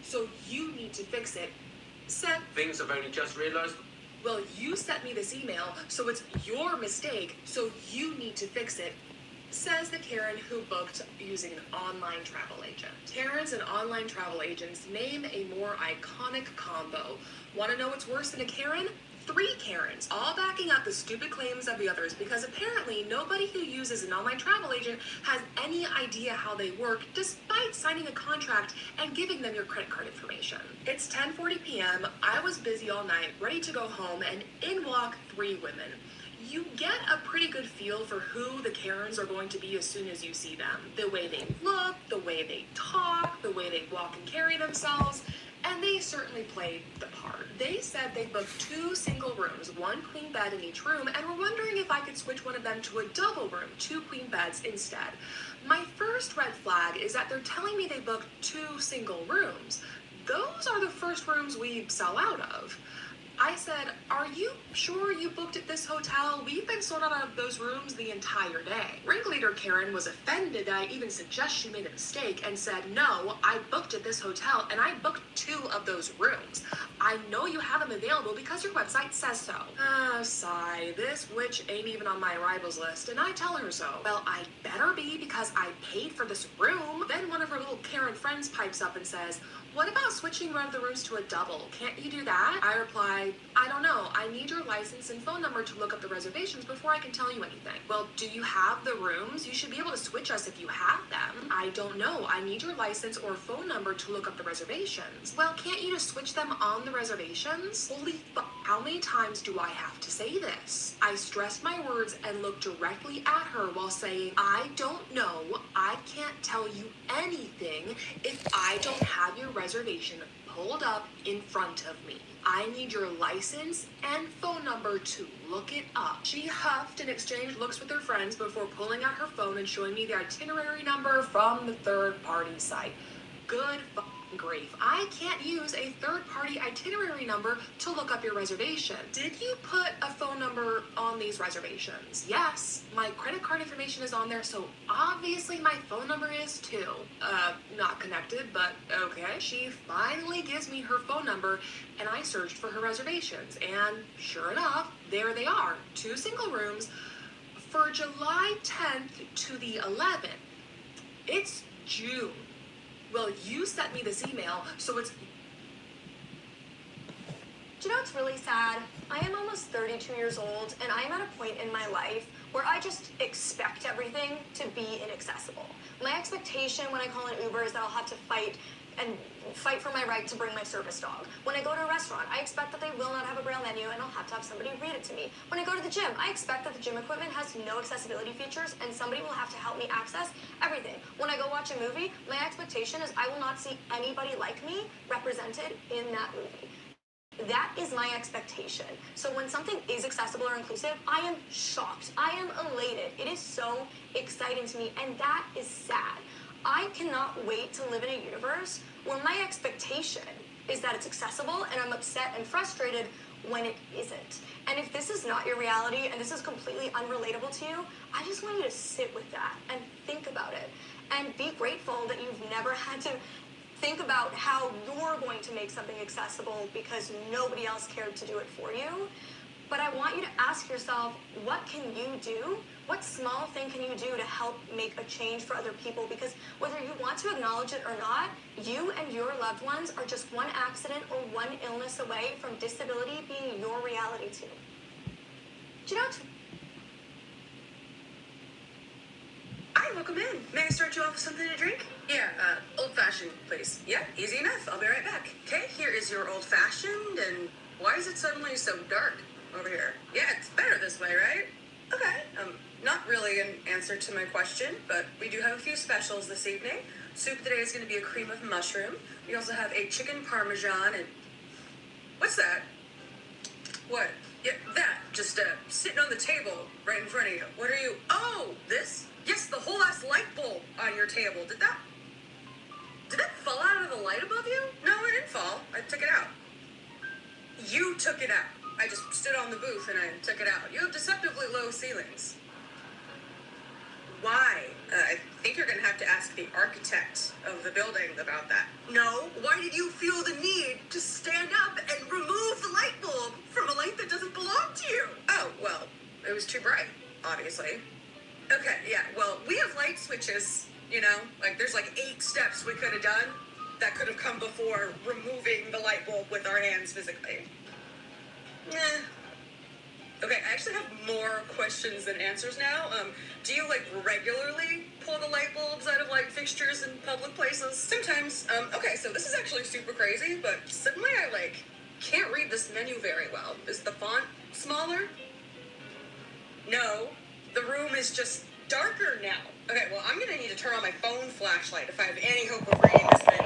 so you need to fix it. Said, Things I've only just realised. well, you sent me this email, so it's your mistake, so you need to fix it. Says the Karen who booked using an online travel agent. Karens and online travel agents name a more iconic combo. Want to know what's worse than a Karen? 3 Karens, all backing up the stupid claims of the others because apparently nobody who uses an online travel agent has any idea how they work despite signing a contract and giving them your credit card information. It's 10:40 p.m. I was busy all night, ready to go home, and in walk 3 women. You get a pretty good feel for who the Karens are going to be as soon as you see them. The way they look, the way they talk, the way they walk and carry themselves, and they certainly played the part. They said they booked 2 single rooms, 1 queen bed in each room, and were wondering if I could switch one of them to a double room, 2 queen beds instead. My first red flag is that they're telling me they booked 2 single rooms. Those are the first rooms we sell out of. I said, are you sure you booked at this hotel? We've been sold out of those rooms the entire day. Ringleader Karen was offended that I even suggest she made a mistake and said, no, I booked at this hotel and I booked 2 of those rooms. I know you have them available because your website says so. Sigh, this witch ain't even on my arrivals list and I tell her so. Well, I better be because I paid for this room. Then one of her little Karen friends pipes up and says, what about switching one of the rooms to a double? Can't you do that? I reply, I don't know. I need your license and phone number to look up the reservations before I can tell you anything. Well, do you have the rooms? You should be able to switch us if you have them. I don't know. I need your license or phone number to look up the reservations. Well, can't you just switch them on the reservations? Holy fuck, how many times do I have to say this? I stressed my words and looked directly at her while saying, I don't know. I can't tell you anything if I don't have your reservation pulled up in front of me. I need your license and phone number to look it up. She huffed and exchanged looks with her friends before pulling out her phone and showing me the itinerary number from the third-party site. Good grief. I can't use a third-party itinerary number to look up your reservation. Did you put a phone number on these reservations? Yes. My credit card information is on there, so obviously my phone number is too. Not connected, but okay. She finally gives me her phone number, and I searched for her reservations, and sure enough, there they are. 2 single rooms for July 10th to the 11th. It's June. Well, you sent me this email, so it's... Do you know what's really sad? I am almost 32 years old, and I am at a point in my life where I just expect everything to be inaccessible. My expectation when I call an Uber is that I'll have to fight for my right to bring my service dog. When I go to a restaurant, I expect that they will not have a Braille menu and I'll have to have somebody read it to me. When I go to the gym, I expect that the gym equipment has no accessibility features and somebody will have to help me access everything. When I go watch a movie, my expectation is I will not see anybody like me represented in that movie. That is my expectation. So when something is accessible or inclusive, I am shocked. I am elated. It is so exciting to me, and that is sad. I cannot wait to live in a universe where my expectation is that it's accessible, and I'm upset and frustrated when it isn't. And if this is not your reality, and this is completely unrelatable to you, I just want you to sit with that and think about it. And be grateful that you've never had to think about how you're going to make something accessible because nobody else cared to do it for you. But I want you to ask yourself, what can you do? What small thing can you do to help make a change for other people? Because whether you want to acknowledge it or not, you and your loved ones are just one accident or one illness away from disability being your reality too. Do you know what? Hi, welcome in. May I start you off with something to drink? Yeah, old-fashioned, please. Yeah, easy enough. I'll be right back. Okay, here is your old-fashioned, and why is it suddenly so dark over here? Yeah, it's better this way, right? Okay, not really an answer to my question, but we do have a few specials this evening. Soup today is going to be a cream of mushroom. We also have a chicken parmesan and... What's that? What? Yeah, that. Just, sitting on the table right in front of you. What are you... Oh, this? Yes, the whole ass light bulb on your table. Did that fall out of the light above you? No, it didn't fall. I took it out. You took it out. I just stood on the booth and I took it out. You have deceptively low ceilings. Why? I think you're going to have to ask the architect of the building about that. No. Why did you feel the need to stand up and remove the light bulb from a light that doesn't belong to you? Oh, well, it was too bright, obviously. Okay, yeah, well, we have light switches, you know? Like, there's like 8 steps we could have done that could have come before removing the light bulb with our hands physically. Okay, I actually have more questions than answers now. Do you like regularly pull the light bulbs out of like fixtures in public places? Sometimes. Okay, so this is actually super crazy, but suddenly I like can't read this menu very well. Is the font smaller? No, the room is just darker now. Okay, well I'm gonna need to turn on my phone flashlight if I have any hope of reading this menu.